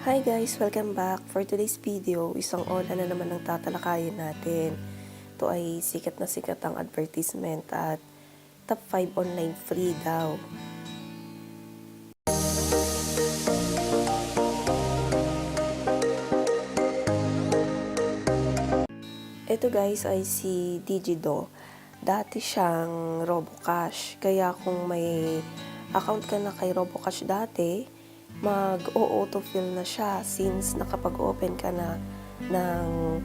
Hi guys! Welcome back! For today's video, isang OLA na naman ang tatalakayin natin. Ito ay sikat na sikat ang advertisement at top 5 online free daw. Ito guys ay si Digido. Dati siyang RoboCash. Kaya kung may account ka na kay RoboCash dati, mag-o-autofill na siya since nakapag-open ka na ng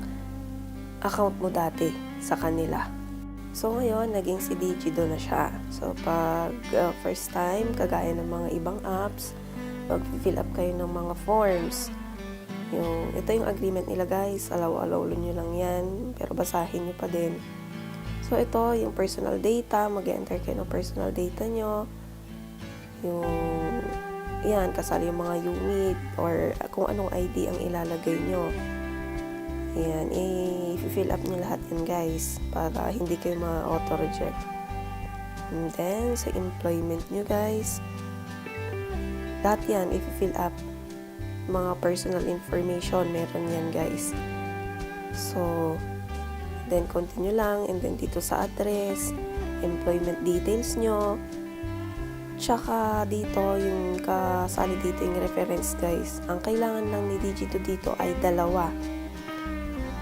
account mo dati sa kanila. So ngayon, naging si Digido na siya. So pag first time, kagaya ng mga ibang apps, mag-fill up kayo ng mga forms. Ito yung agreement nila guys, allow nyo lang yan, pero basahin nyo pa din. So ito, yung personal data, mag-enter kayo ng personal data nyo. Yan, kasali yung mga unit or kung anong ID ang ilalagay nyo. Ayan, i-fill up nyo lahat yan guys, para hindi kayo ma-auto-reject. And then, sa employment nyo guys, lahat yan, i-fill up. Mga personal information, meron yan guys. So, then continue lang, and then dito sa address, employment details nyo, tsaka dito, yung kasali dito yung reference guys. Ang kailangan lang ni Digido dito ay 2.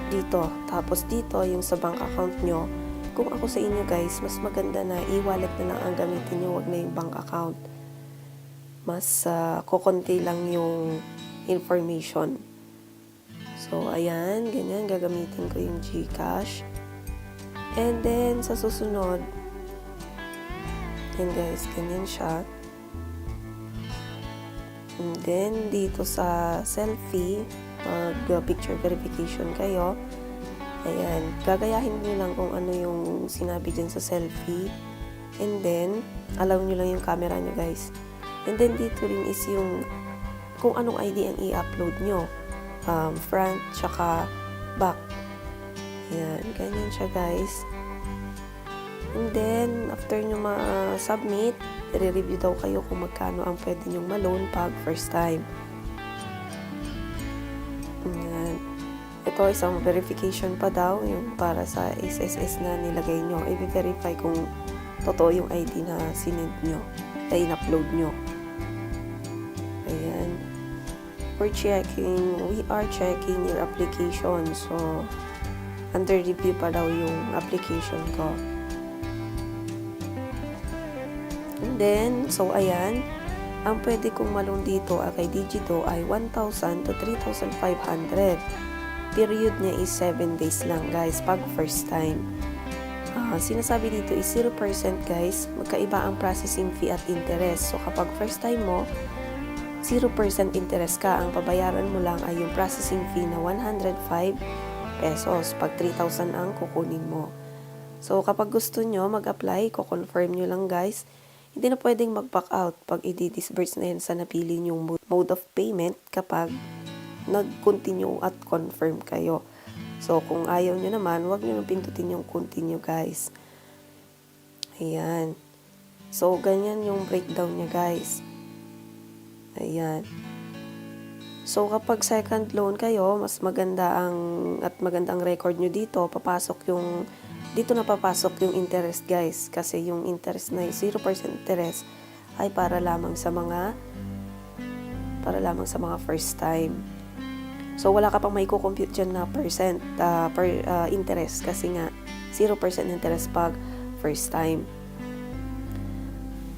Dito. Tapos dito, yung sa bank account nyo. Kung ako sa inyo guys, mas maganda na e-wallet na lang ang gamitin nyo, wag na yung bank account. Mas kukunti lang yung information. So, ayan, ganyan, gagamitin ko yung GCash. And then, sa susunod, yan guys, ganyan siya. And then, dito sa selfie, mag-picture verification kayo. Ayan, gagayahin nyo lang kung ano yung sinabi dyan sa selfie. And then, allow nyo lang yung camera nyo guys. And then, dito rin is yung kung anong ID ang i-upload nyo. Front, tsaka back. Ayan, ganyan siya guys. And then, after nyo ma-submit, i-review daw kayo kung magkano ang pwede nyong ma-loan pag first time. Ayan. Ito, isang verification pa daw, yung para sa SSS na nilagay nyo. I-verify kung totoo yung ID na sinend nyo, na in-upload nyo. Ayan. We are checking your application. So, under review pa daw yung application ko. And then, so ayan, ang pwede kong malong dito kay Digido ay 1,000 to 3,500. Period niya is 7 days lang guys, pag first time. Sinasabi dito is 0% guys, magkaiba ang processing fee at interest. So, kapag first time mo, 0% interest ka, ang pabayaran mo lang ay yung processing fee na 105 pesos pag 3,000 ang kukunin mo. So, kapag gusto nyo mag-apply, ko-confirm nyo lang guys. Hindi na pwedeng mag-back out pag i-disburse na yan sa napili yung mode of payment kapag nag-continue at confirm kayo. So, kung ayaw nyo naman, huwag nyo pindutin yung continue guys. Ayan. So, ganyan yung breakdown niya guys. Ayan. So, kapag second loan kayo, mas maganda magandang record nyo dito, dito na papasok yung interest guys. Kasi yung interest na 0% interest ay para lamang sa mga first time. So, wala ka pang may kukompute dyan na percent per interest kasi nga 0% interest pag first time.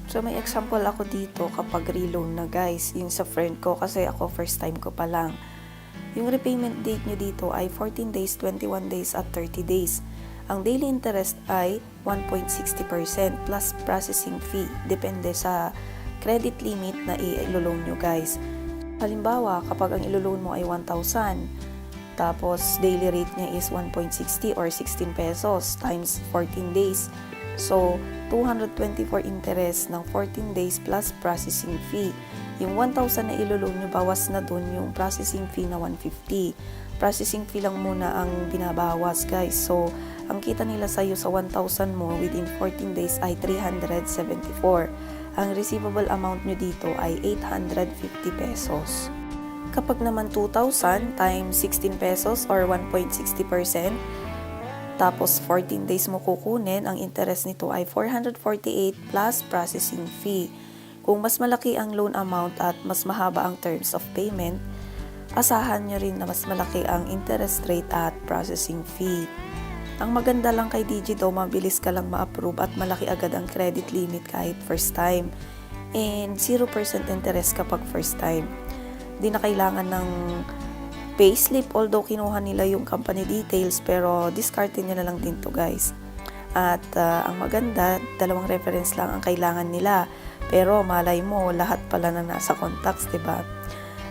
So, may example ako dito kapag reloan na guys, yung sa friend ko kasi ako first time ko pa lang. Yung repayment date nyo dito ay 14 days, 21 days at 30 days. Ang daily interest ay 1.60% plus processing fee. Depende sa credit limit na i-loan nyo guys. Halimbawa, kapag ang ilo-loan mo ay 1,000, tapos daily rate niya is 1.60 or 16 pesos times 14 days. So, 224 interest ng 14 days plus processing fee. Yung 1,000 na ilo-loan nyo, bawas na dun yung processing fee na 150. Processing fee lang muna ang binabawas guys. So, ang kita nila sa'yo sa 1,000 mo within 14 days ay 374. Ang receivable amount nyo dito ay 850 pesos. Kapag naman 2,000 times 16 pesos or 1.60%, tapos 14 days mo kukunin, ang interest nito ay 448 plus processing fee. Kung mas malaki ang loan amount at mas mahaba ang terms of payment, asahan nyo rin na mas malaki ang interest rate at processing fee. Ang maganda lang kay Digido, mabilis ka lang ma-approve at malaki agad ang credit limit kahit first time. And 0% interest kapag first time. Di na kailangan ng payslip, although kinuha nila yung company details, pero discard nyo na lang din to guys. At ang maganda, 2 reference lang ang kailangan nila, pero malay mo lahat pala na nasa contacts, diba?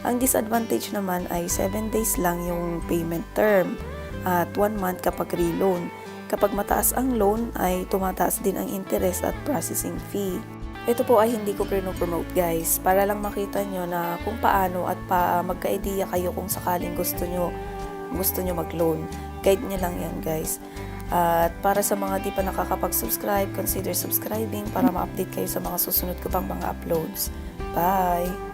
Ang disadvantage naman ay 7 days lang yung payment term at 1 month kapag reloan. Kapag mataas ang loan ay tumataas din ang interest at processing fee. Ito po ay hindi ko promote guys, para lang makita nyo na kung paano at magka-idea kayo kung sakaling gusto nyo mag-loan. Guide nyo lang yan guys. At para sa mga di pa nakakapag-subscribe, consider subscribing para ma-update kayo sa mga susunod ko pang mga uploads. Bye!